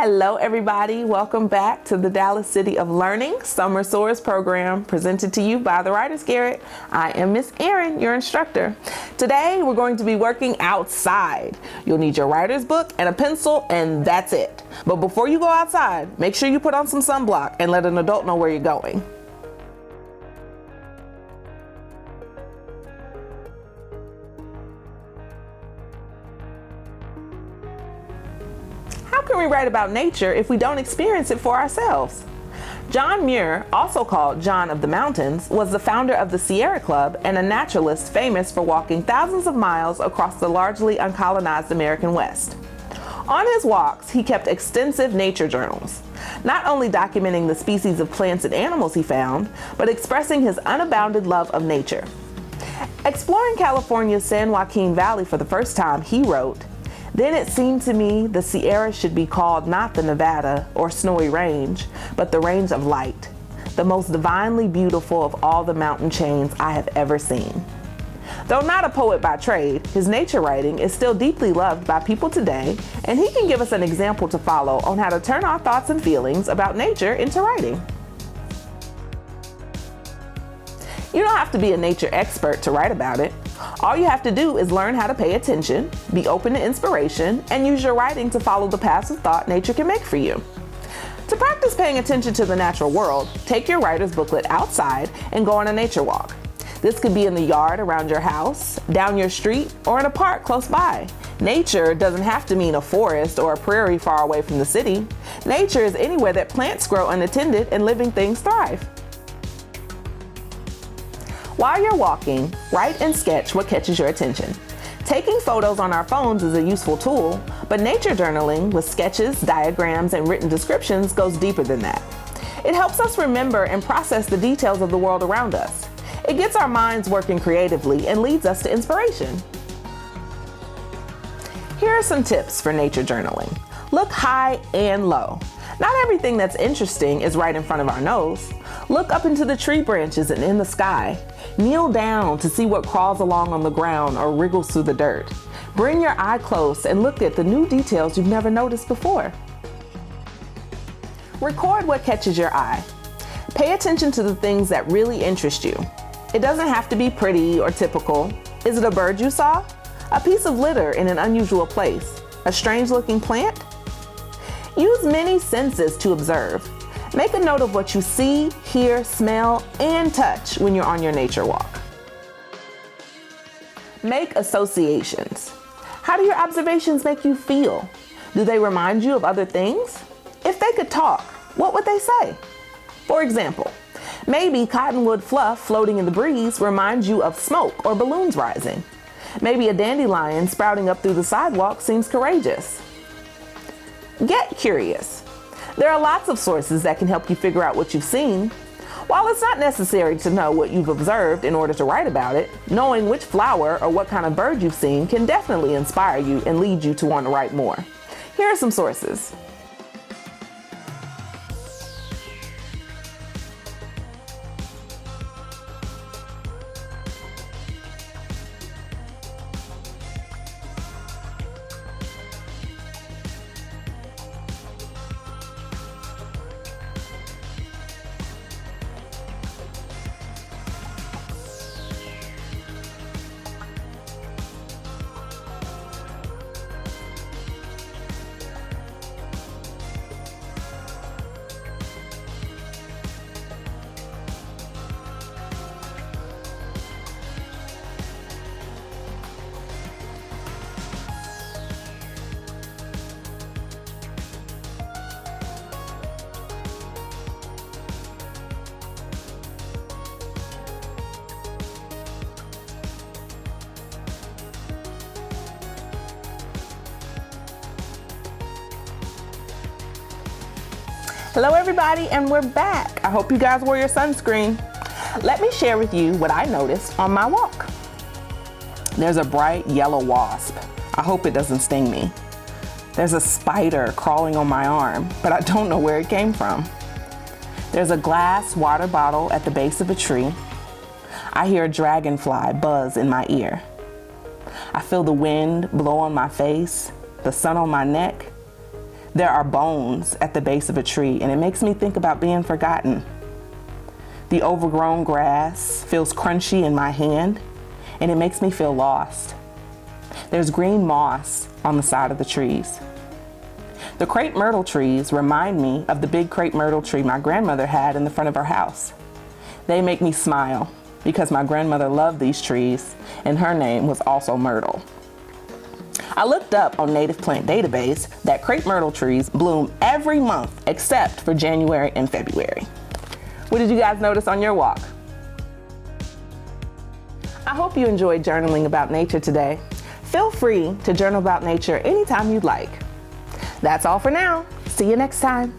Hello everybody, welcome back to the Dallas City of Learning Summer Soars program presented to you by the Writers Garret. I am Miss Erin, your instructor. Today we're going to be working outside. You'll need your writer's book and a pencil, and that's it. But before you go outside, make sure you put on some sunblock and let an adult know where you're going. How can we write about nature if we don't experience it for ourselves? John Muir, also called John of the Mountains, was the founder of the Sierra Club and a naturalist famous for walking thousands of miles across the largely uncolonized American West. On his walks, he kept extensive nature journals, not only documenting the species of plants and animals he found, but expressing his unbounded love of nature. Exploring California's San Joaquin Valley for the first time, he wrote, "Then it seemed to me the Sierra should be called not the Nevada or Snowy Range, but the Range of Light, the most divinely beautiful of all the mountain chains I have ever seen." Though not a poet by trade, his nature writing is still deeply loved by people today, and he can give us an example to follow on how to turn our thoughts and feelings about nature into writing. You don't have to be a nature expert to write about it. All you have to do is learn how to pay attention, be open to inspiration, and use your writing to follow the paths of thought nature can make for you. To practice paying attention to the natural world, take your writer's booklet outside and go on a nature walk. This could be in the yard around your house, down your street, or in a park close by. Nature doesn't have to mean a forest or a prairie far away from the city. Nature is anywhere that plants grow unattended and living things thrive. While you're walking, write and sketch what catches your attention. Taking photos on our phones is a useful tool, but nature journaling with sketches, diagrams, and written descriptions goes deeper than that. It helps us remember and process the details of the world around us. It gets our minds working creatively and leads us to inspiration. Here are some tips for nature journaling. Look high and low. Not everything that's interesting is right in front of our nose. Look up into the tree branches and in the sky. Kneel down to see what crawls along on the ground or wriggles through the dirt. Bring your eye close and look at the new details you've never noticed before. Record what catches your eye. Pay attention to the things that really interest you. It doesn't have to be pretty or typical. Is it a bird you saw? A piece of litter in an unusual place? A strange-looking plant? Use many senses to observe. Make a note of what you see, hear, smell, and touch when you're on your nature walk. Make associations. How do your observations make you feel? Do they remind you of other things? If they could talk, what would they say? For example, maybe cottonwood fluff floating in the breeze reminds you of smoke or balloons rising. Maybe a dandelion sprouting up through the sidewalk seems courageous. Get curious. There are lots of sources that can help you figure out what you've seen. While it's not necessary to know what you've observed in order to write about it, knowing which flower or what kind of bird you've seen can definitely inspire you and lead you to want to write more. Here are some sources. Hello everybody, and we're back. I hope you guys wore your sunscreen. Let me share with you what I noticed on my walk. There's a bright yellow wasp. I hope it doesn't sting me. There's a spider crawling on my arm, but I don't know where it came from. There's a glass water bottle at the base of a tree. I hear a dragonfly buzz in my ear. I feel the wind blow on my face, the sun on my neck. There are bones at the base of a tree, and it makes me think about being forgotten. The overgrown grass feels crunchy in my hand, and it makes me feel lost. There's green moss on the side of the trees. The crepe myrtle trees remind me of the big crepe myrtle tree my grandmother had in the front of her house. They make me smile because my grandmother loved these trees, and her name was also Myrtle. I looked up on Native Plant Database that crepe myrtle trees bloom every month except for January and February. What did you guys notice on your walk? I hope you enjoyed journaling about nature today. Feel free to journal about nature anytime you'd like. That's all for now. See you next time.